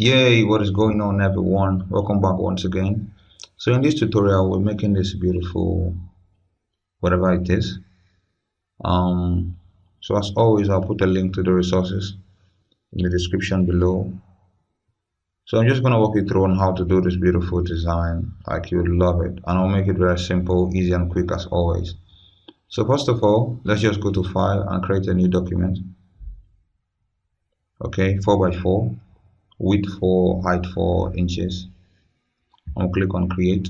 Yay, what is going on everyone? Welcome back once again. So in this tutorial we're making this beautiful whatever it is. So as always I'll put a link to the resources in the description below. So I'm just gonna walk you through on how to do this beautiful design like you would love it, and I'll make it very simple, easy and quick as always. So first of all, let's just go to file and create a new document. Okay, 4x4, width 4, height 4 inches. I'll click on create.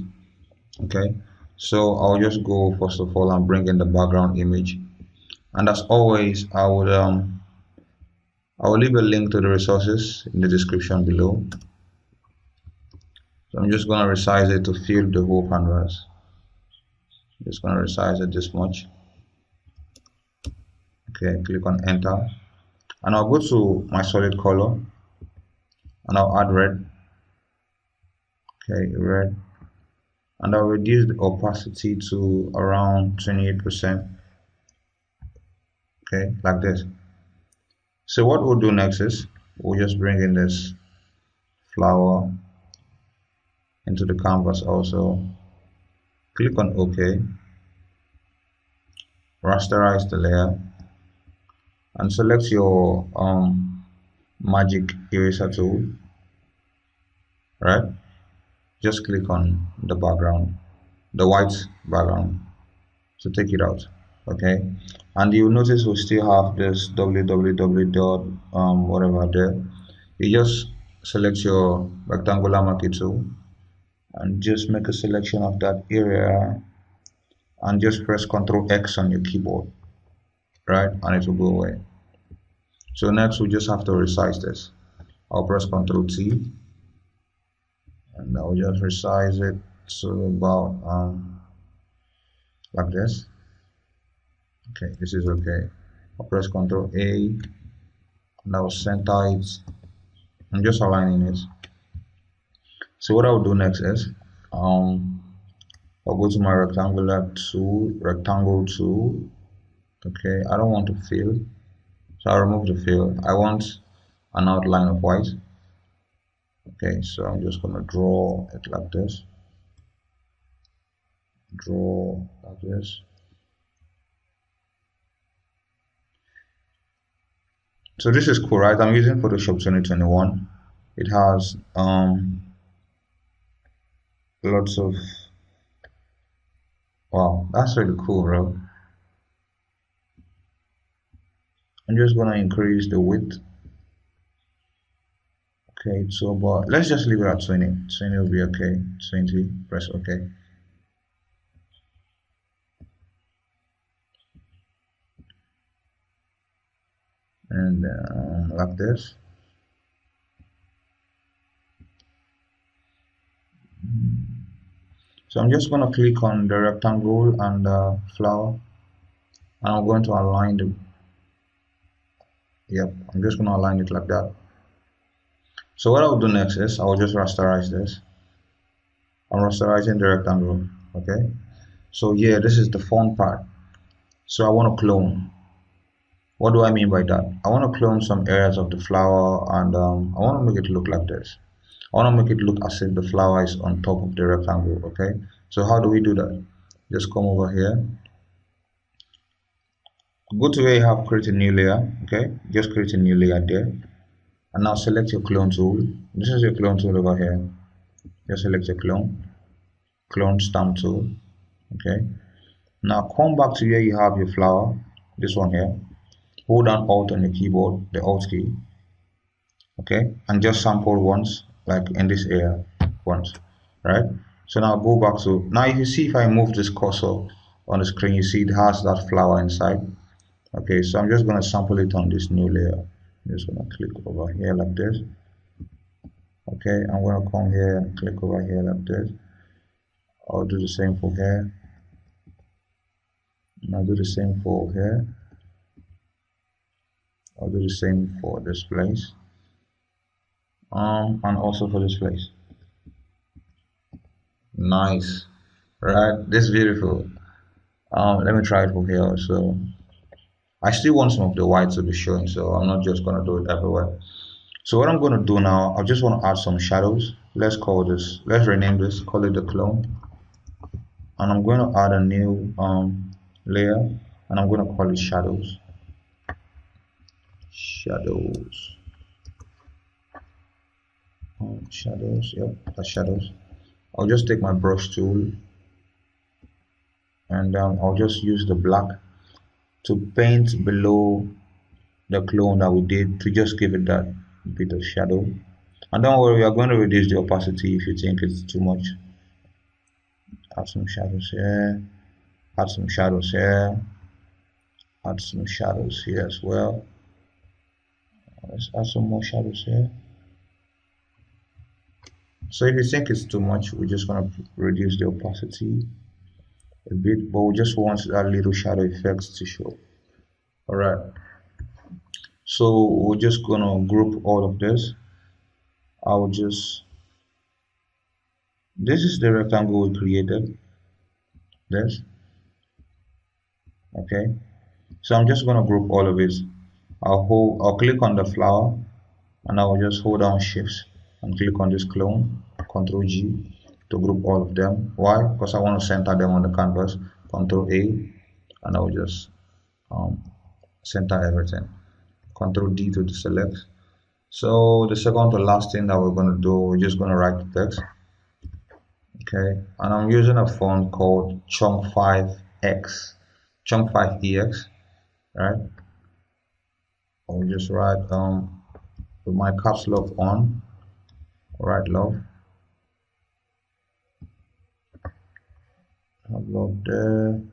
Okay, so I'll just go first of all and bring in the background image, and as always I will leave a link to the resources in the description below. So I'm just going to resize it to fill the whole canvas. Just going to resize it this much. Okay, click on enter, and I'll go to my solid color and I'll add red. Okay, red, and I'll reduce the opacity to around 28%. Okay, like this. So what we'll do next is we'll just bring in this flower into the canvas also. Click on OK, rasterize the layer, and select your magic eraser tool. Right, just click on the background, the white background, to take it out. Okay, and you'll notice we still have this www dot whatever there. You just select your rectangular marquee tool and just make a selection of that area and just press Ctrl X on your keyboard, right, and it will go away. So next we just have to resize this. I'll press Ctrl T and I'll just resize it to about like this. Okay, this is okay. I'll press Ctrl A and I'll center it. I'm just aligning it. So what I'll do next is I'll go to my rectangle tool. Okay, I don't want to fill, so I'll remove the fill. I want an outline of white. Okay, so I'm just gonna draw it like this. Draw like this. So this is cool, right? I'm using Photoshop 2021. It has lots of, wow, that's really cool, bro. I'm just gonna increase the width. Okay, so but let's just leave it at 20. 20 will be okay. 20, press OK. And like this. So I'm just going to click on the rectangle and the flower, and I'm going to align the, I'm just going to align it like that. So what I'll do next is I'll just rasterize this. I'm rasterizing the rectangle. Okay, so yeah, this is the fun part. So I want to clone. What do I mean by that? I want to clone some areas of the flower, and I want to make it look like this. I want to make it look as if the flower is on top of the rectangle. Okay, so how do we do that? Just come over here, go to where you have create a new layer. Okay, just create a new layer there, and now select your clone tool. This is your clone tool over here. Just select your clone stamp tool. Okay, now come back to where you have your flower, this one here. Hold down Alt on your keyboard, the Alt key. Okay, and just sample once, like in this area once, right? So now go back to, now if you see, if I move this cursor on the screen, you see it has that flower inside. Okay, so I'm just going to sample it on this new layer. I'm just going to click over here like this. Okay, I'm going to come here and click over here like this. I'll do the same for here, and I'll do the same for here. I'll do the same for this place, and also for this place. Nice, right? This is beautiful. Let me try it for here also. I still want some of the white to be showing, so I'm not just gonna do it everywhere. So what I'm going to do now, I just want to add some shadows. Let's rename this, call it the clone. And I'm going to add a new layer, and I'm going to call it shadows. Shadows, yep, that's shadows. I'll just take my brush tool, and I'll just use the black to paint below the clone that we did, to just give it that bit of shadow. And don't worry, we are going to reduce the opacity if you think it's too much. Add some shadows here, add some shadows here, add some shadows here as well. Let's add some more shadows here. So if you think it's too much, we're just going to reduce the opacity a bit, but we just want that little shadow effects to show. Alright, so we're just going to group all of this. This is the rectangle we created, this. Okay, so I'm just going to group all of it. I'll click on the flower, and I will just hold down shift and click on this clone, Ctrl G, to group all of them. Why? Because I want to center them on the canvas. Ctrl A, and I will just center everything. Ctrl D to deselect. So the second to last thing that we're going to do, we're just going to write the text. Okay, and I'm using a font called Chunk 5X, Chunk 5EX, right? I'll just write with my caps lock on, write love. Upload there, and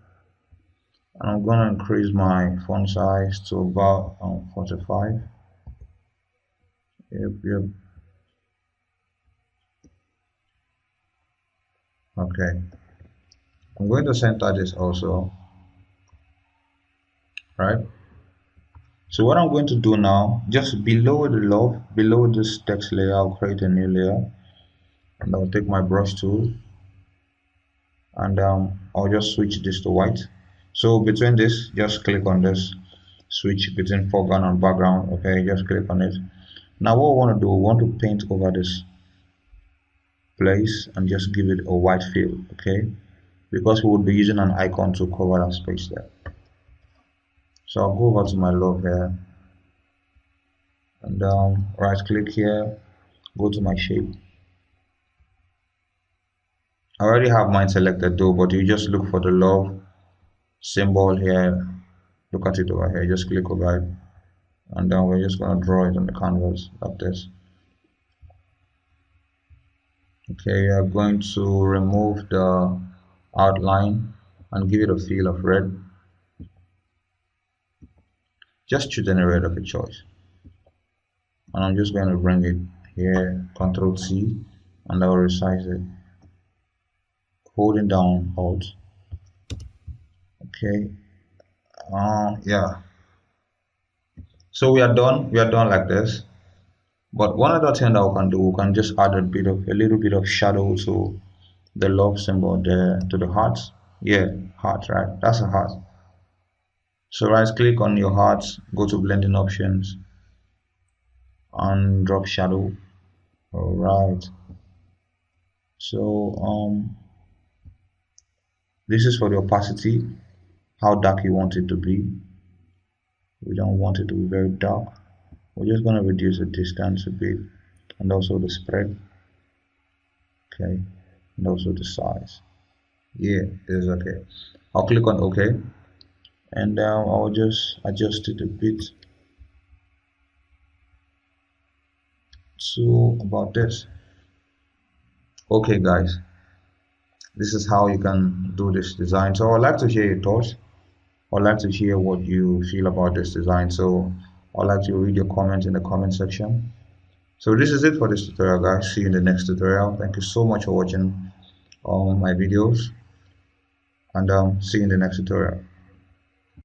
I'm going to increase my font size to about 45. Yep. Okay, I'm going to center this also, right? So what I'm going to do now, just below the love, below this text layer, I'll create a new layer, and I'll take my brush tool, and I'll just switch this to white. So between this, just click on this, switch between foreground and background. Okay, just click on it. Now what we want to do, we want to paint over this place and just give it a white fill. Okay, because we would be using an icon to cover that space there. So I'll go over to my love here, and right click here, go to my shape. I already have mine selected though, but you just look for the love symbol here, look at it over here, just click over it, and then we're just going to draw it on the canvas like this. Okay, we are going to remove the outline and give it a feel of red. Just choose any red of your choice, and I'm just going to bring it here, Ctrl C, and I will resize it, holding down Alt. Okay, yeah, so we are done like this. But one other thing that we can do, we can just add a little bit of shadow to the love symbol there, to the heart. Yeah, heart, right? That's a heart. So right click on your heart, go to blending options, and drop shadow. All right, so this is for the opacity, how dark you want it to be. We don't want it to be very dark. We're just going to reduce the distance a bit, and also the spread. Okay, and also the size. Yeah, it is okay. I'll click on OK, and I'll just adjust it a bit to about this. Okay guys, this is how you can do this design. So I'd like to hear your thoughts. I'd like to hear what you feel about this design. So I'd like to read your comments in the comment section. So this is it for this tutorial, guys. See you in the next tutorial. Thank you so much for watching my videos, and see you in the next tutorial.